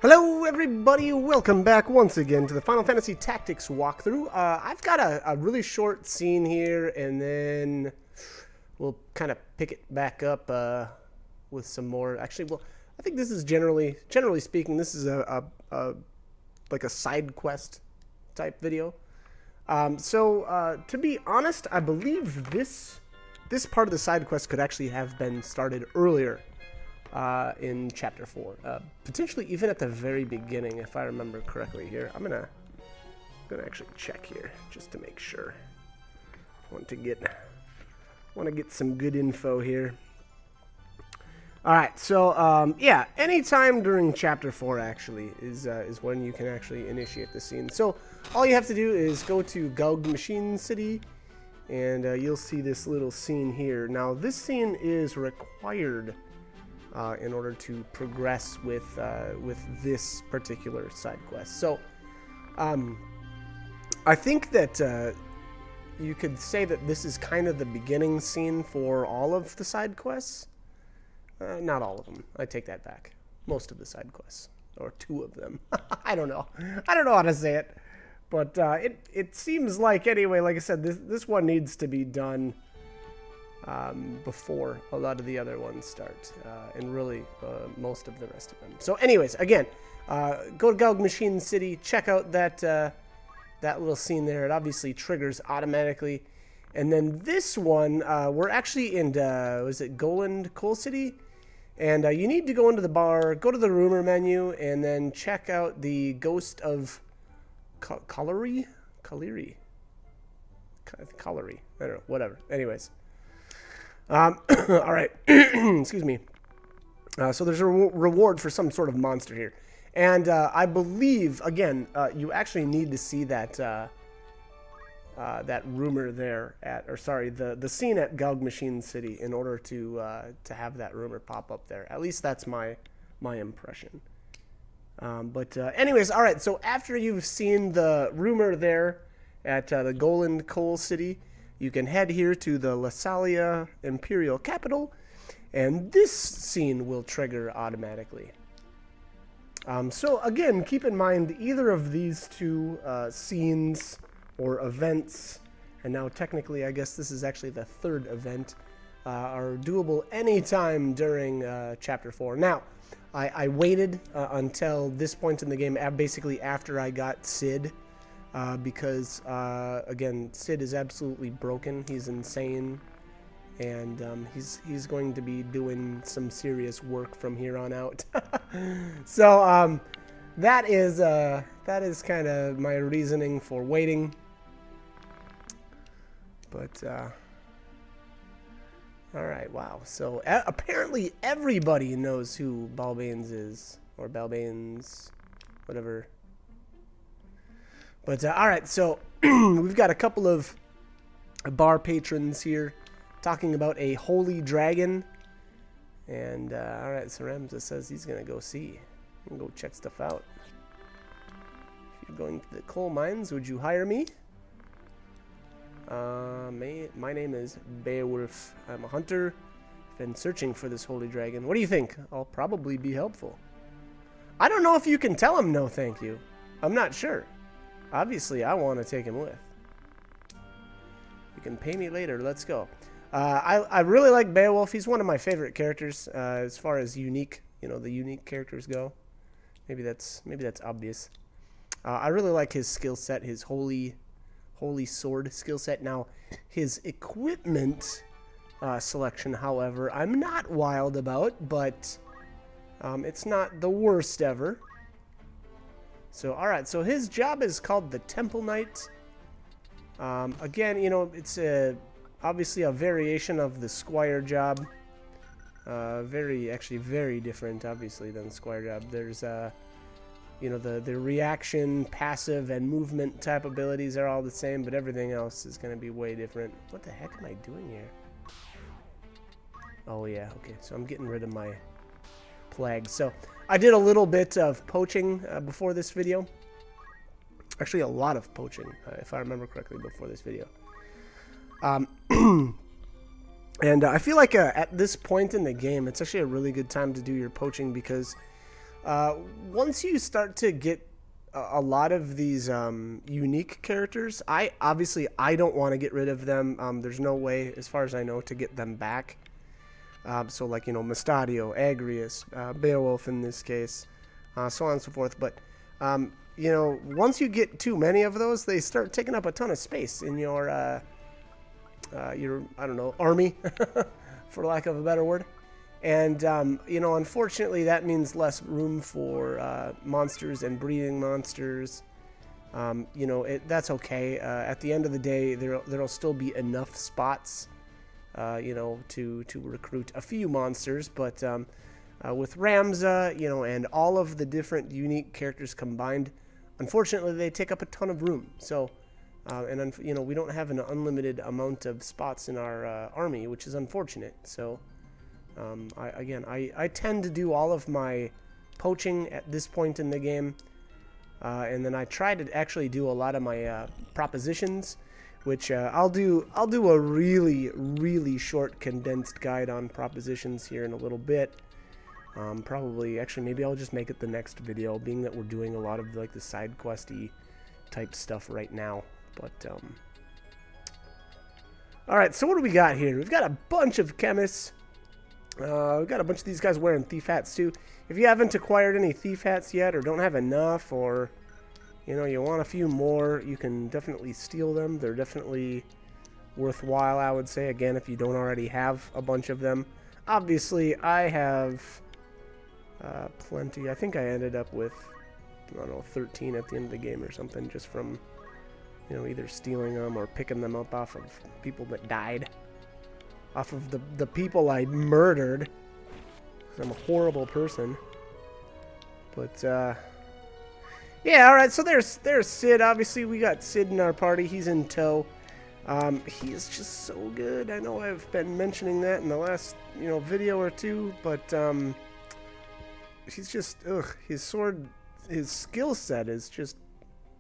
Hello everybody, welcome back once again to the Final Fantasy Tactics walkthrough. I've got a really short scene here, and then we'll kind of pick it back up with some more. Actually, well, I think this is generally speaking, this is like a side quest type video. To be honest, I believe this part of the side quest could actually have been started earlier. In Chapter 4, potentially even at the very beginning, if I remember correctly. Here, I'm gonna actually check here just to make sure. Want to get some good info here. All right, so yeah, anytime during Chapter 4 actually is when you can actually initiate the scene. So all you have to do is go to Gug Machine City, and you'll see this little scene here. Now, this scene is required in order to progress with this particular side quest. So, I think that you could say that this is kind of the beginning scene for all of the side quests. Not all of them. I take that back. Most of the side quests, or two of them. I don't know. I don't know how to say it, but it seems like, anyway, like I said, this one needs to be done before a lot of the other ones start, and really most of the rest of them. So anyways, again, go to Gug Machine City, check out that little scene there. It obviously triggers automatically. And then this one, we're actually in, was it Goland Coal City? And you need to go into the bar, go to the rumor menu, and then check out the Ghost of Colliery? Colliery. I don't know, whatever. Anyways. All right, excuse me. So there's a reward for some sort of monster here. And I believe, again, you actually need to see that that rumor there the scene at Gug Machine City in order to have that rumor pop up there. At least that's my impression. Anyways, all right, so after you've seen the rumor there at the Goland Coal City, you can head here to the Lasalia Imperial Capital, and this scene will trigger automatically. So again, keep in mind either of these two scenes or events, and now technically I guess this is actually the third event, are doable anytime during Chapter 4. Now, I waited until this point in the game, basically after I got Sid, because, again, Sid is absolutely broken. He's insane, and he's going to be doing some serious work from here on out. So that is kind of my reasoning for waiting. But all right, wow. So apparently everybody knows who Balbanes is, or Balbanes, whatever. But, all right, so we've got a couple of bar patrons here talking about a holy dragon. And, all right, so Ramza says he's going to go see. Go check stuff out. If you're going to the coal mines, would you hire me? My name is Beowulf. I'm a hunter. Been searching for this holy dragon. What do you think? I'll probably be helpful. I don't know if you can tell him no thank you. I'm not sure. Obviously, I want to take him with. You can pay me later. Let's go. I really like Beowulf. He's one of my favorite characters as far as unique, the unique characters go. Maybe that's obvious. I really like his skill set, his holy sword skill set. Now, his equipment selection, however, I'm not wild about, but it's not the worst ever. So, all right, so his job is called the Temple Knight. Again, it's obviously a variation of the Squire job. Actually very different, obviously, than the Squire job. There's, the reaction, passive, and movement type abilities are all the same, but everything else is going to be way different. What the heck am I doing here? Oh, yeah, okay, so I'm getting rid of my plague. So I did a little bit of poaching before this video. Actually, a lot of poaching, if I remember correctly, before this video. And I feel like at this point in the game, it's actually a really good time to do your poaching because Once you start to get a lot of these unique characters, I don't want to get rid of them. There's no way, as far as I know, to get them back. So like, you know, Mustadio, Agrius, Beowulf in this case, so on and so forth. But you know, once you get too many of those, they start taking up a ton of space in your I don't know, army, for lack of a better word. And, you know, unfortunately, that means less room for monsters and breeding monsters. You know, that's okay. At the end of the day, there'll still be enough spots, you know, to recruit a few monsters. But with Ramza, you know, and all of the different unique characters combined, unfortunately, they take up a ton of room. So, and, you know, we don't have an unlimited amount of spots in our army, which is unfortunate. So... I tend to do all of my poaching at this point in the game, and then I try to actually do a lot of my propositions, which I'll do a really short condensed guide on propositions here in a little bit. Probably, actually, maybe I'll just make it the next video, being that we're doing a lot of like the side questy type stuff right now. But all right, so what do we got here? We've got a bunch of chemists. We've got a bunch of these guys wearing thief hats too. If you haven't acquired any thief hats yet, or don't have enough, or you know, you want a few more, you can definitely steal them. They're definitely worthwhile, I would say, again, if you don't already have a bunch of them. Obviously, I have plenty. I think I ended up with, I don't know, 13 at the end of the game or something, just from, you know, either stealing them or picking them up off of people that died. Off of the people I murdered, because I'm a horrible person. But yeah, all right. So there's Sid. Obviously, we got Sid in our party. He's in tow. He is just so good. I know I've been mentioning that in the last, you know, video or two, but he's just his sword, his skill set is just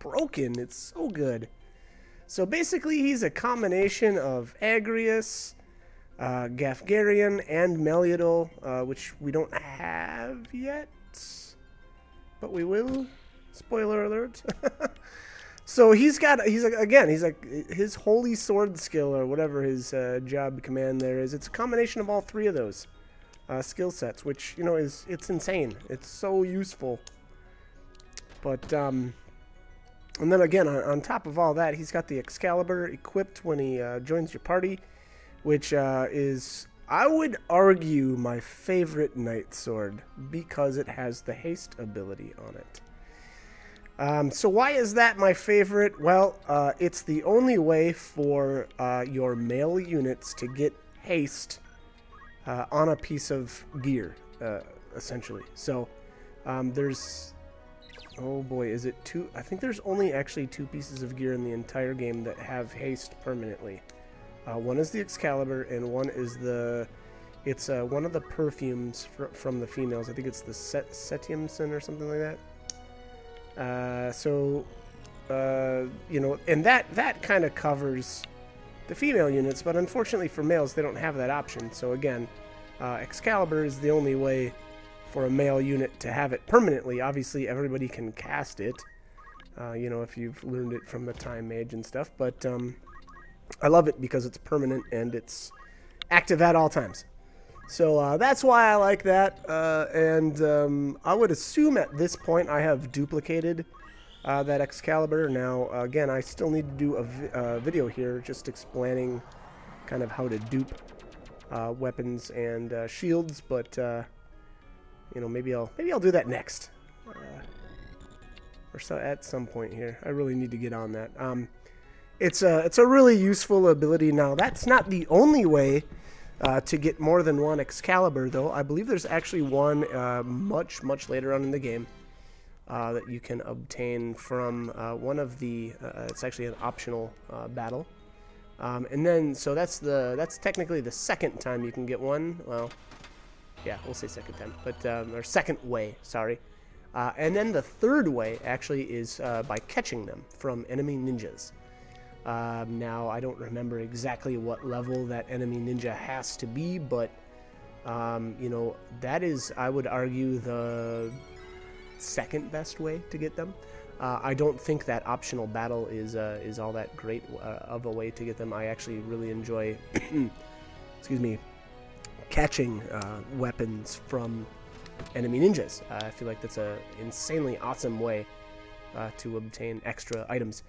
broken. It's so good. So basically, he's a combination of Agrius, Gafgarian, and Meliodol, which we don't have yet, but we will. Spoiler alert. So his holy sword skill, or whatever his job command there is, it's a combination of all three of those skill sets, which, you know, it's insane. It's so useful. But and then again, on top of all that, he's got the Excalibur equipped when he joins your party, which is, I would argue, my favorite knight sword, because it has the haste ability on it. So why is that my favorite? Well, it's the only way for your male units to get haste on a piece of gear, essentially. So there's, oh boy, is it two? I think there's only actually 2 pieces of gear in the entire game that have haste permanently. One is the Excalibur, and one is it's one of the perfumes from the females. I think it's the Setiumson or something like that. You know, and that kind of covers the female units, but unfortunately for males, they don't have that option. So again, Excalibur is the only way for a male unit to have it permanently. Obviously, everybody can cast it, you know, if you've learned it from the Time Mage and stuff, but I love it because it's permanent and it's active at all times. So that's why I like that. And I would assume at this point I have duplicated that Excalibur. Now, again, I still need to do a video here just explaining kind of how to dupe weapons and shields. But you know, maybe I'll do that next, or so at some point here. I really need to get on that. It's a really useful ability. Now, that's not the only way to get more than one Excalibur, though. I believe there's actually one much later on in the game that you can obtain from one of the. It's actually an optional battle, and then so that's technically the second time you can get one. Well, yeah, we'll say second time, but or second way. Sorry. And then the third way actually is by catching them from enemy ninjas. Now, I don't remember exactly what level that enemy ninja has to be, but, you know, that is, I would argue, the second best way to get them. I don't think that optional battle is all that great of a way to get them. I actually really enjoy, excuse me, catching weapons from enemy ninjas. I feel like that's a insanely awesome way to obtain extra items,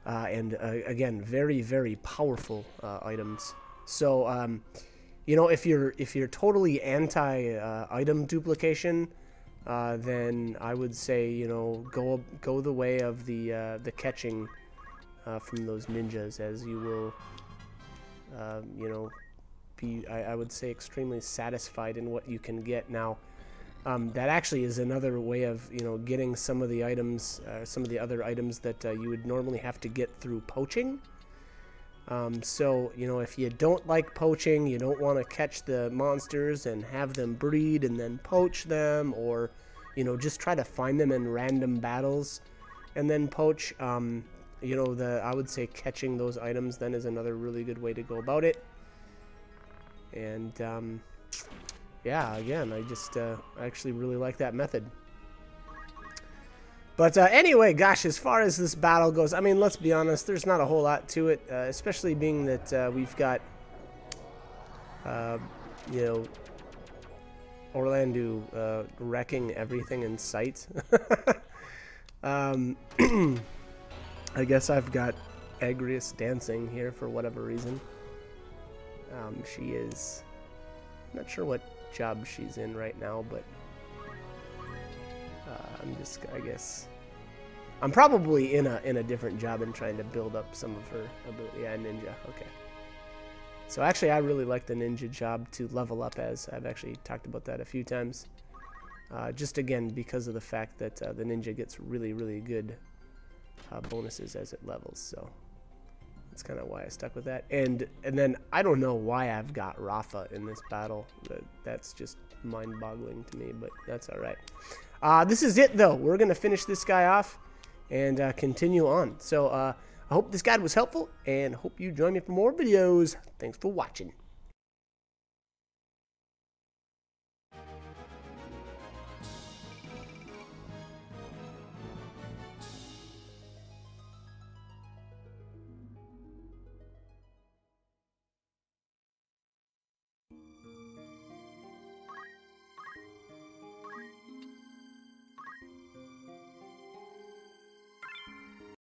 and again, very, very powerful items. So, you know, if you're totally anti item duplication, then I would say, you know, go the way of the catching from those ninjas, as you will, you know, be, I would say, extremely satisfied in what you can get. Now, that actually is another way of, you know, getting some of the items, some of the other items that you would normally have to get through poaching. So, you know, if you don't like poaching, you don't want to catch the monsters and have them breed and then poach them, or, you know, just try to find them in random battles and then poach, you know, I would say catching those items then is another really good way to go about it. And, yeah, again, I actually really like that method. But anyway, gosh, as far as this battle goes, I mean, let's be honest, there's not a whole lot to it, especially being that we've got, you know, Orlando wrecking everything in sight. I guess I've got Agrius dancing here for whatever reason. She is, I'm not sure what job she's in right now, but I guess I'm probably in a different job and trying to build up some of her ability. Yeah, ninja. Okay. So actually, I really like the ninja job to level up, as I've actually talked about that a few times. Just again because of the fact that the ninja gets really, really good bonuses as it levels. So that's kind of why I stuck with that. And then I don't know why I've got Rafa in this battle. That's just mind-boggling to me, but that's all right. This is it, though. We're going to finish this guy off and continue on. So I hope this guide was helpful, and hope you join me for more videos. Thanks for watching.